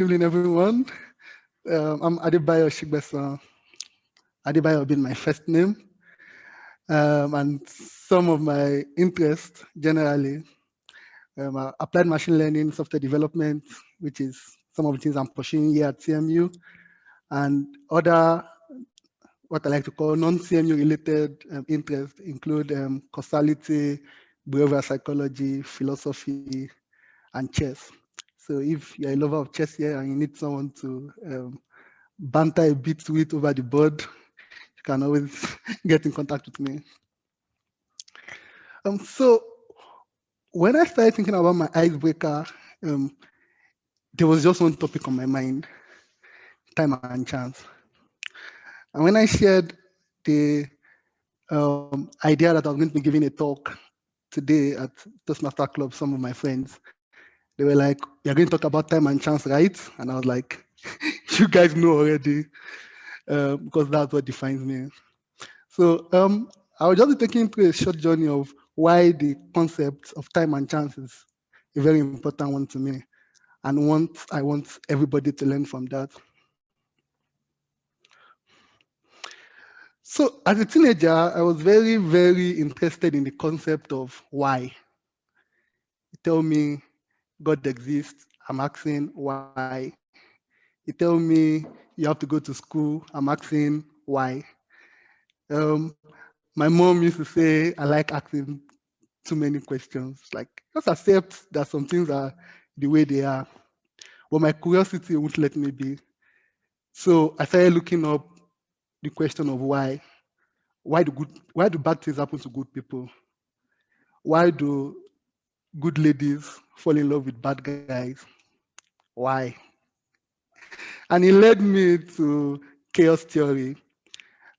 Evening, everyone. I'm Adebayo Oshingbesan. Adebayo being my first name, and some of my interests generally are applied machine learning, software development, which is some of the things I'm pursuing here at CMU, and other what I like to call non-CMU related interests include causality, behavioral psychology, philosophy, and chess. So if you're a lover of chess here and you need someone to banter a bit with over the board, you can always get in contact with me. So when I started thinking about my icebreaker, there was just one topic on my mind: time and chance. And when I shared the idea that I was going to be giving a talk today at Toastmasters Club, some of my friends, they were like, "You're going to talk about time and chance, right?" And I was like, "You guys know already, because that's what defines me." So I will just be taking you through a short journey of why the concept of time and chance is a very important one to me, and I want everybody to learn from that. So as a teenager, I was very, very interested in the concept of why. You tell me God exists, I'm asking why. You tell me you have to go to school, I'm asking why. My mom used to say I like asking too many questions. Like, just accept that some things are the way they are. But my curiosity won't let me be. So I started looking up the question of why. Why do bad things happen to good people? Why do good ladies fall in love with bad guys? Why? And it led me to chaos theory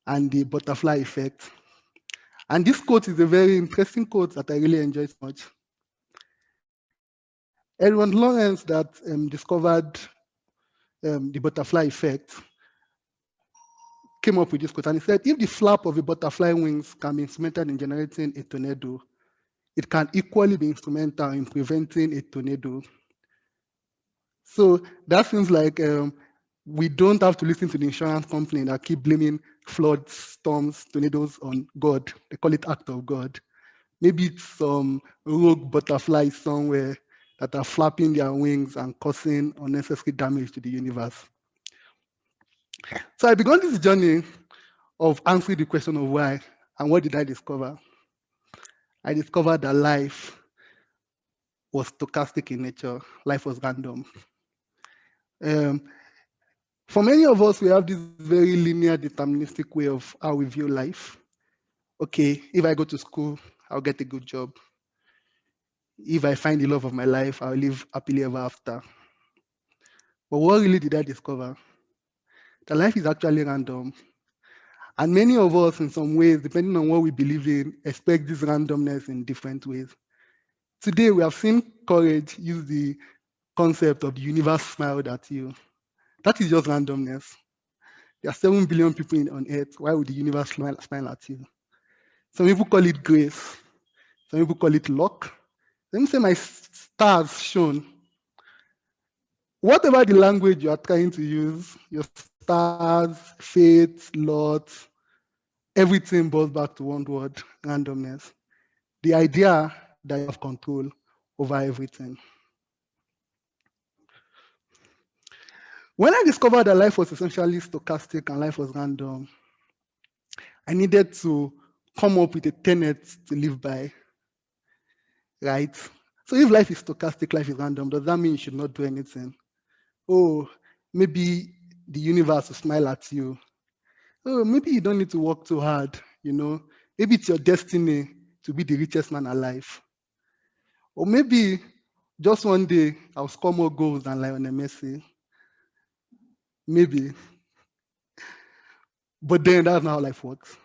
and the butterfly effect. And this quote is a very interesting quote that I really enjoy so much. Edward Lawrence that discovered the butterfly effect came up with this quote, and he said, if the flap of a butterfly wings can be instrumental in generating a tornado, it can equally be instrumental in preventing a tornado. So that seems like we don't have to listen to the insurance company that keep blaming floods, storms, tornadoes on God. They call it act of God. Maybe it's some rogue butterflies somewhere that are flapping their wings and causing unnecessary damage to the universe. So I began this journey of answering the question of why, and what did I discover? I discovered that life was stochastic in nature. Life was random. Um, for many of us, we have this very linear, deterministic way of how we view life. Okay, if I go to school, I'll get a good job. If I find the love of my life, I'll live happily ever after. But what really did I discover? That life is actually random. And many of us, in some ways, depending on what we believe in, expect this randomness in different ways. Today, we have seen courage use the concept of the universe smiled at you. That is just randomness. There are 7 billion people on earth. Why would the universe smile at you? Some people call it grace. Some people call it luck. Let me say my stars shone. Whatever the language you are trying to use, your stars, fate, lot, everything boils back to one word: randomness. The idea that you have control over everything. When I discovered that life was essentially stochastic and life was random, I needed to come up with a tenet to live by, right? So if life is stochastic, life is random, does that mean you should not do anything? Oh, maybe the universe will smile at you. Oh, maybe you don't need to work too hard, you know? Maybe it's your destiny to be the richest man alive. Or maybe just one day I'll score more goals than Lionel Messi. Maybe. But then that's not how life works.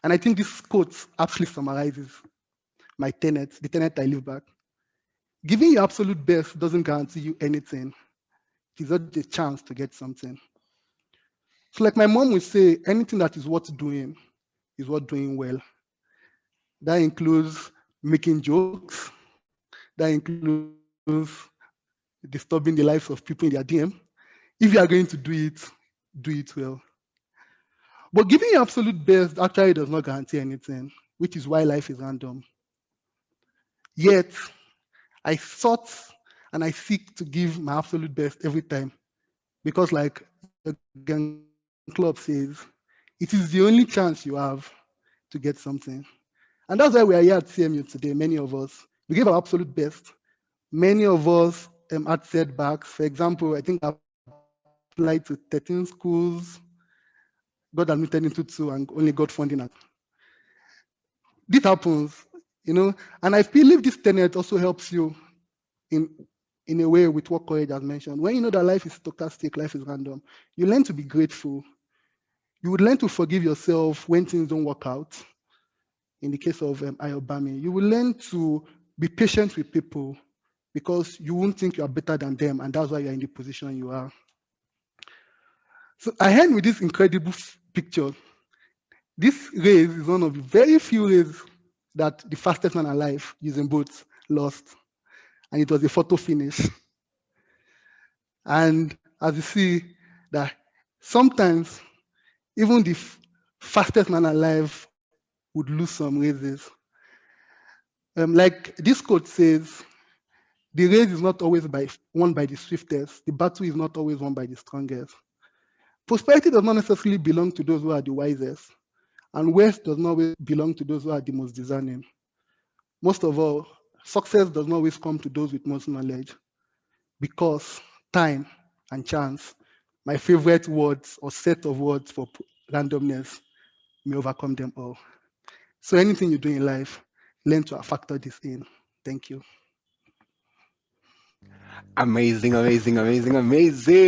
And I think this quote actually summarizes my tenet, the tenet I live by. Giving your absolute best doesn't guarantee you anything. It is not a chance to get something. So like my mom would say, anything that is worth doing is worth doing well. That includes making jokes. That includes disturbing the lives of people in their DM. If you are going to do it well. But giving your absolute best actually does not guarantee anything, which is why life is random. Yet, I sought and I seek to give my absolute best every time because, like Jurgen Klopp says, it is the only chance you have to get something. And that's why we are here at CMU today, many of us. We gave our absolute best. Many of us had setbacks. For example, I think I applied to 13 schools, got admitted into 2, and only got funding at. This happens, and I believe this tenet also helps you in in a way with what Courage has mentioned. When you know that life is stochastic, life is random, you learn to be grateful. You would learn to forgive yourself when things don't work out. In the case of Ayobami, you will learn to be patient with people because you won't think you are better than them, and that's why you're in the position you are. So I end with this incredible picture. This race is one of the very few races that the fastest man alive using boats lost, and it was a photo finish. And as you see, that sometimes even the fastest man alive would lose some races. Like this quote says, the race is not always won by the swiftest. The battle is not always won by the strongest. Prosperity does not necessarily belong to those who are the wisest, and wealth does not always belong to those who are the most discerning. Most of all, success does not always come to those with most knowledge, because time and chance, my favorite words or set of words for randomness, may overcome them all. So anything you do in life, learn to factor this in. Thank you. Amazing, amazing, amazing, amazing.